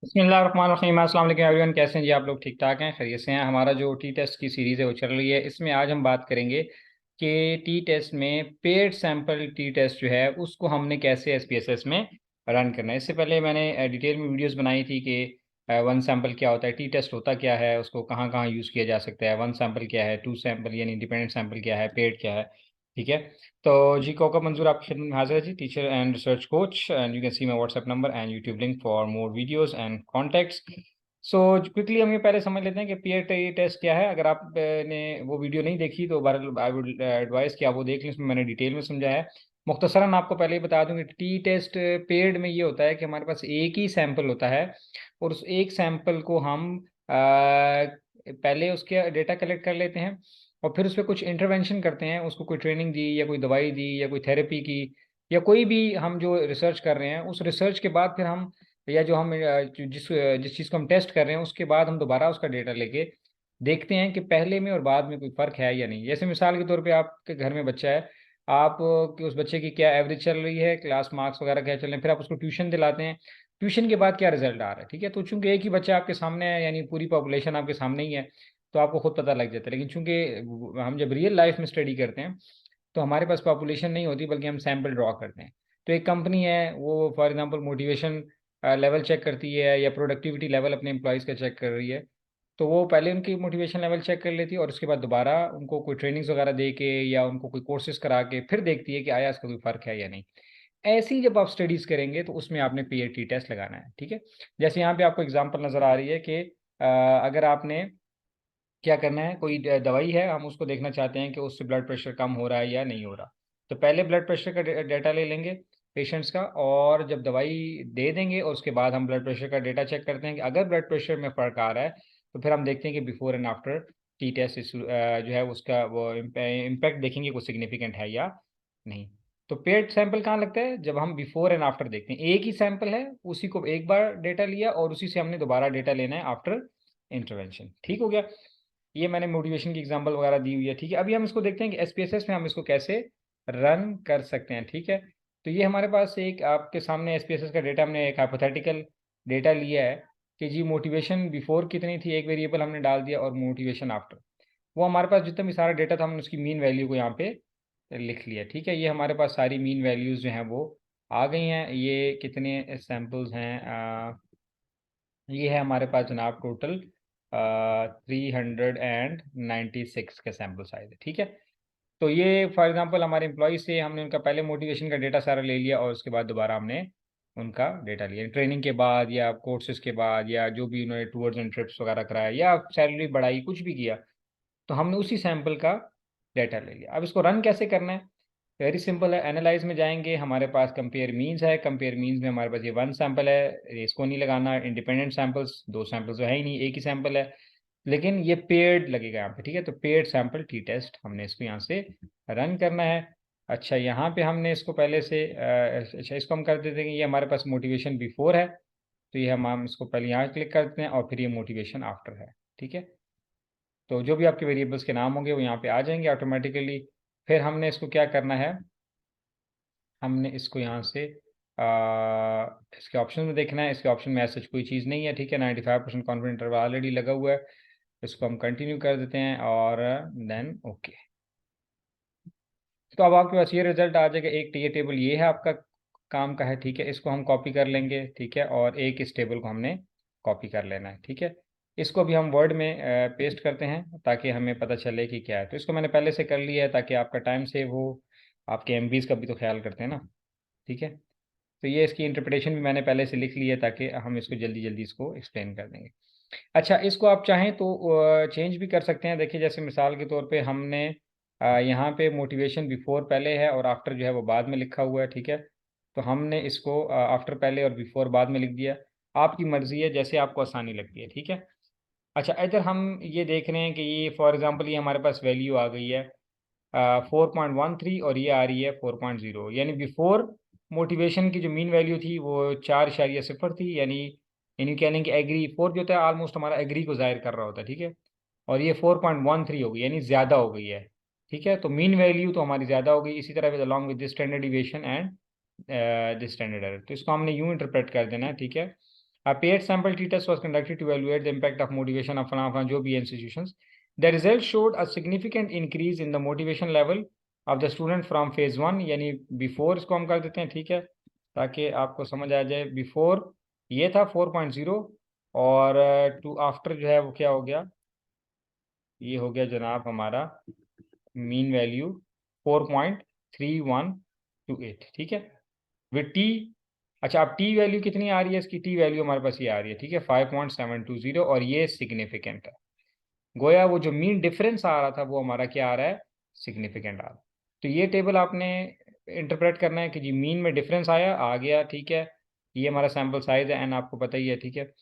बिस्मिल्लाहिर्रहमानिर्रहीम। अस्सलाम वालेकुम एवरीवन, कैसे हैं जी आप लोग? ठीक ठाक हैं, खैरियत से हैं? हमारा जो टी टेस्ट की सीरीज़ है वो चल रही है। इसमें आज हम बात करेंगे कि टी टेस्ट में पेड सैंपल टी टेस्ट जो है उसको हमने कैसे एसपीएसएस में रन करना है। इससे पहले मैंने डिटेल में वीडियोस बनाई थी कि वन सैंपल क्या होता है, टी टेस्ट होता क्या है, उसको कहाँ कहाँ यूज़ किया जा सकता है, वन सैंपल क्या है, टू सैंपल यानी इंडिपेंडेंट सैंपल क्या है, पेड क्या है। ठीक है। तो जी कोका मंजूर आपकी खिदमत में हाजिर है जी, teacher and research coach, and you can see my WhatsApp number and YouTube link for more videos and contacts. So quickly हम ये पहले समझ लेते हैं कि पीयर टी टेस्ट क्या है। अगर आपने वो वीडियो नहीं देखी तो बहरहाल आई वुड एडवाइस कि आप वो देख लें, इसमें मैंने डिटेल में समझाया है। मुख्तसरन आपको पहले ही बता दूं कि टी टेस्ट पेड में ये होता है कि हमारे पास एक ही सैंपल होता है और उस एक सैंपल को हम पहले उसके डेटा कलेक्ट कर लेते हैं और फिर उस पर कुछ इंटरवेंशन करते हैं, उसको कोई ट्रेनिंग दी या कोई दवाई दी या कोई थेरेपी की या कोई भी हम जो रिसर्च कर रहे हैं उस रिसर्च के बाद फिर हम या जो हम जिस जिस चीज़ को हम टेस्ट कर रहे हैं उसके बाद हम दोबारा उसका डेटा लेके देखते हैं कि पहले में और बाद में कोई फ़र्क है या नहीं। जैसे मिसाल के तौर पे आपके घर में बच्चा है, आप कि उस बच्चे की क्या एवरेज चल रही है, क्लास मार्क्स वगैरह क्या चल रहे हैं, फिर आप उसको ट्यूशन दिलाते हैं, ट्यूशन के बाद क्या रिजल्ट आ रहा है। ठीक है, तो चूंकि एक ही बच्चा आपके सामने है यानी पूरी पॉपुलेशन आपके सामने ही है तो आपको खुद पता लग जाता है। लेकिन चूंकि हम जब रियल लाइफ में स्टडी करते हैं तो हमारे पास पॉपुलेशन नहीं होती बल्कि हम सैंपल ड्रॉ करते हैं। तो एक कंपनी है वो for example motivation level check करती है या प्रोडक्टिविटी लेवल अपने एम्प्लॉयज़ का चेक कर रही है, तो वो पहले उनकी मोटिवेशन लेवल चेक कर लेती है और उसके बाद दोबारा उनको कोई ट्रेनिंग्स वगैरह दे के या उनको कोई कोर्सेज करा के फिर देखती है कि आया इसका कोई फ़र्क है या नहीं। ऐसे ही जब आप स्टडीज़ करेंगे तो उसमें आपने पीएटी टेस्ट लगाना है। ठीक है। जैसे यहाँ पे आपको एग्जांपल नज़र आ रही है कि अगर आपने क्या करना है, कोई दवाई है, हम उसको देखना चाहते हैं कि उससे ब्लड प्रेशर कम हो रहा है या नहीं हो रहा। तो पहले ब्लड प्रेशर का डेटा ले लेंगे पेशेंट्स का, और जब दवाई दे देंगे और उसके बाद हम ब्लड प्रेशर का डेटा चेक करते हैं कि अगर ब्लड प्रेशर में फ़र्क आ रहा है तो फिर हम देखते हैं कि before and after t test जो है उसका वो इम्पैक्ट देखेंगे कुछ सिग्निफिकेंट है या नहीं। तो पेड सैंपल कहाँ लगता है? जब हम बिफोर एंड आफ्टर देखते हैं। एक ही सैंपल है, उसी को एक बार डेटा लिया और उसी से हमने दोबारा डेटा लेना है आफ्टर इंटरवेंशन। ठीक हो गया। ये मैंने मोटिवेशन की एग्जांपल वगैरह दी हुई है। ठीक है, अभी हम इसको देखते हैं कि एसपीएसएस में हम इसको कैसे रन कर सकते हैं। ठीक है, तो ये हमारे पास एक आपके सामने एसपीएसएस का डेटा, हमने एक हाइपोथेटिकल डेटा लिया है कि जी मोटिवेशन बिफोर कितनी थी, एक वेरिएबल हमने डाल दिया, और मोटिवेशन आफ्टर। वो हमारे पास जितना भी सारा डेटा था हमने उसकी मीन वैल्यू को यहाँ पे लिख लिया। ठीक है, ये हमारे पास सारी मीन वैल्यूज़ जो हैं वो आ गई हैं। ये कितने सैम्पल्स हैं? ये है हमारे पास जनाब टोटल 396 का सैम्पल साइज है। ठीक है, तो ये फॉर एग्जांपल हमारे एम्प्लॉय से हमने उनका पहले मोटिवेशन का डेटा सारा ले लिया और उसके बाद दोबारा हमने उनका डेटा लिया ट्रेनिंग के बाद या कोर्सेज के बाद या जो भी उन्होंने टूर्स एंड ट्रिप्स वगैरह कराया या सैलरी बढ़ाई कुछ भी किया, तो हमने उसी सैंपल का डेटा ले लिया। अब इसको रन कैसे करना है? वेरी सिंपल है। एनालाइज में जाएंगे, हमारे पास कंपेयर मीन्स है, कंपेयर मीन्स में हमारे पास ये वन सैंपल है, इसको नहीं लगाना। इंडिपेंडेंट सैंपल्स, दो सैंपल्स तो है ही नहीं, एक ही सैंपल है, लेकिन ये पेड लगेगा यहाँ पे। ठीक है, तो पेड सैंपल टी टेस्ट हमने इसको यहाँ से रन करना है। अच्छा, यहाँ पे हमने इसको पहले से अच्छा इसको हम कर देते हैं कि ये हमारे पास मोटिवेशन बिफोर है, तो ये हम इसको पहले यहाँ क्लिक करते हैं और फिर ये मोटिवेशन आफ्टर है। ठीक है, तो जो भी आपके वेरिएबल्स के नाम होंगे वो यहाँ पे आ जाएंगे ऑटोमेटिकली। फिर हमने इसको क्या करना है, हमने इसको यहाँ से इसके ऑप्शन में देखना है। इसके ऑप्शन में ऐसा कोई चीज़ नहीं है। ठीक है, 95% कॉन्फिडेंस इंटरवल ऑलरेडी लगा हुआ है। इसको हम कंटिन्यू कर देते हैं और देन ओके। तो अब आपके पास ये रिजल्ट आ जाएगा। एक ये टेबल ये है आपका काम का है। ठीक है, इसको हम कॉपी कर लेंगे। ठीक है, और एक इस टेबल को हमने कॉपी कर लेना है। ठीक है, इसको भी हम वर्ड में पेस्ट करते हैं ताकि हमें पता चले कि क्या है। तो इसको मैंने पहले से कर लिया है ताकि आपका टाइम सेव हो, आपके एमबीज का भी तो ख्याल करते हैं ना। ठीक है, तो ये इसकी इंटरप्रिटेशन भी मैंने पहले से लिख ली है ताकि हम इसको जल्दी जल्दी इसको एक्सप्लेन कर देंगे। अच्छा, इसको आप चाहें तो चेंज भी कर सकते हैं। देखिए, जैसे मिसाल के तौर पे हमने यहाँ पे मोटिवेशन बिफोर पहले है और आफ्टर जो है वो बाद में लिखा हुआ है। ठीक है, तो हमने इसको आफ्टर पहले और बिफोर बाद में लिख दिया। आपकी मर्ज़ी है, जैसे आपको आसानी लगती है। ठीक है। अच्छा, इधर हम ये देख रहे हैं कि ये फॉर एग्जांपल ये हमारे पास वैल्यू आ गई है 4.13 और ये आ रही है 4.0, यानी बिफोर मोटिवेशन की जो मीन वैल्यू थी वो 4.0 थी, यानी कह लें कि एग्री फोर जो होता है ऑलमोस्ट हमारा एग्री को जाहिर कर रहा होता है। ठीक है, और ये 4.13 हो गई यानी ज़्यादा हो गई है। ठीक है, तो मीन वैल्यू तो हमारी ज़्यादा हो गई। इसी तरह with along with this standard deviation and this standard error, तो इसको हमने यूँ इंटरप्रेट कर देना है। ठीक है, A paired sample t-test was conducted to evaluate the impact of motivation of फलाना जो भी institutions. The results showed a significant increase in the motivation level of the student from phase 1, यानी before इसको हम कर देते हैं, ठीक है, ताकि आपको समझ आ जाए. before ये था 4.0 और to after जो है वो क्या हो गया, ये हो गया जनाब हमारा मीन वैल्यू 4.3128, ठीक है, विद टी. अच्छा, अब टी वैल्यू कितनी आ रही है इसकी, टी वैल्यू हमारे पास ये आ रही है, ठीक है, 5.720, और ये सिग्निफिकेंट है. गोया वो जो मीन डिफरेंस आ रहा था वो हमारा क्या आ रहा है, सिग्निफिकेंट आ रहा है. तो ये टेबल आपने इंटरप्रेट करना है कि जी मीन में डिफरेंस आया, आ गया, ठीक है, ये हमारा सैम्पल साइज है, एन आपको पता ही है, ठीक है,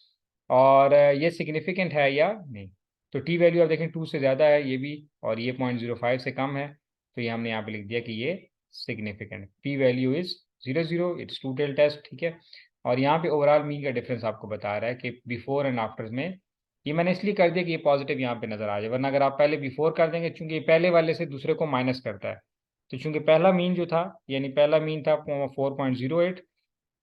और ये सिग्निफिकेंट है या नहीं. तो टी वैल्यू आप देखें 2 से ज़्यादा है ये भी, और ये 0.05 से कम है, तो ये हमने यहाँ पे लिख दिया कि ये significant. P value is 0.0, it's two tail test, ठीक है. और यहाँ पे ओवरऑल मीन का डिफरेंस आपको बता रहा है कि बिफोर एंड आफ्टर में, ये मैंने इसलिए कर दिया कि ये पॉजिटिव यहाँ पे नजर आ जाए, वरना अगर आप पहले बिफोर कर देंगे, चूंकि ये पहले वाले से दूसरे को माइनस करता है, तो चूंकि पहला मीन जो था, यानी पहला मीन था 4.08,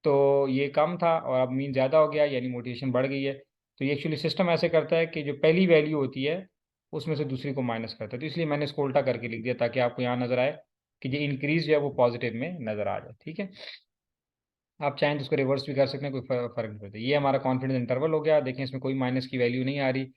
तो ये कम था और अब मीन ज़्यादा हो गया, यानी मोटिवेशन बढ़ गई है. तो ये एक्चुअली सिस्टम ऐसे करता है कि जो पहली वैल्यू होती है उसमें से दूसरी को माइनस करता है. तो इसलिए मैंने इसको उल्टा करके लिख दिया ताकि आपको यहाँ नजर आए कि जो इंक्रीज जो है वो पॉजिटिव में नजर आ जाए, ठीक है. आप चाहें तो इसको रिवर्स भी कर सकते हैं, कोई फर्क नहीं पड़ता. ये हमारा कॉन्फिडेंस इंटरवल हो गया. देखें इसमें कोई माइनस की वैल्यू नहीं आ रही.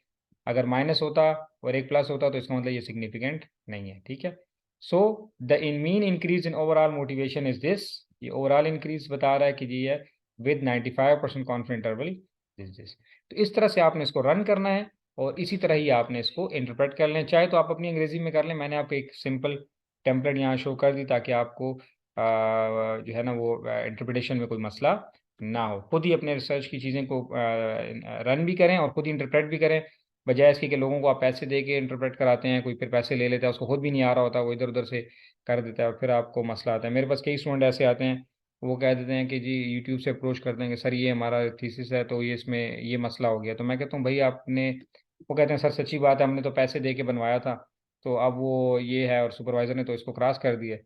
अगर माइनस होता और एक प्लस होता तो इसका मतलब ये सिग्निफिकेंट नहीं है, ठीक है. So the in mean increase in overall motivation is this. ये ओवरऑल इंक्रीज बता रहा है कि जी है विद 95% कॉन्फिडेंस इंटरवल दिस. तो इस तरह से आपने इसको रन करना है और इसी तरह ही आपने इसको इंटरप्रेट कर लें. चाहे तो आप अपनी अंग्रेजी में कर लें, मैंने आपको एक सिंपल टेम्पलेट यहाँ शो कर दी ताकि आपको जो है ना वो इंटरप्रिटेशन में कोई मसला ना हो. खुद ही अपने रिसर्च की चीज़ें को रन भी करें और खुद ही इंटरप्रेट भी करें, बजाय इसके कि लोगों को आप पैसे दे के इंटरप्रेट कराते हैं, कोई फिर पैसे ले लेता है, उसको खुद भी नहीं आ रहा होता, वो इधर उधर से कर देता है और फिर आपको मसला आता है. मेरे पास कई स्टूडेंट ऐसे आते हैं, वो कह देते हैं कि जी यूट्यूब से अप्रोच करते हैं कि सर ये हमारा थीसिस है तो ये इसमें ये मसला हो गया. तो मैं कहता हूँ भाई आपने, वो कहते हैं सर सच्ची बात है हमने तो पैसे दे के बनवाया था, तो अब वो ये है और सुपरवाइजर ने तो इसको क्रॉस कर दिया,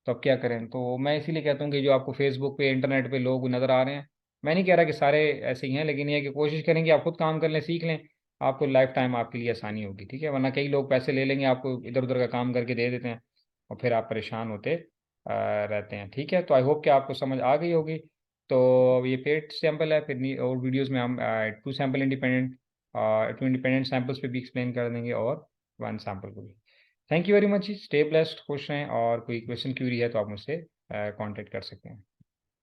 तो अब क्या करें. तो मैं इसीलिए कहता हूँ कि जो आपको फेसबुक पे इंटरनेट पे लोग नज़र आ रहे हैं, मैं नहीं कह रहा कि सारे ऐसे ही हैं, लेकिन ये है कि कोशिश करें कि आप खुद काम कर लें, सीख लें, आपको लाइफ टाइम आपके लिए आसानी होगी, ठीक है. वरना कई लोग पैसे ले लेंगे, आपको इधर उधर का काम करके दे देते हैं और फिर आप परेशान होते रहते हैं, ठीक है. तो आई होप कि आपको समझ आ गई होगी. तो ये पेड सैम्पल है, फिर और वीडियोज़ में हम two sample independent, two independent samples पे भी एक्सप्लेन कर देंगे और वन सैम्पल को भी. Thank you very much. Stay blessed, खुश रहें, और कोई क्वेश्चन क्यूरी है तो आप मुझसे कांटेक्ट कर सकते हैं.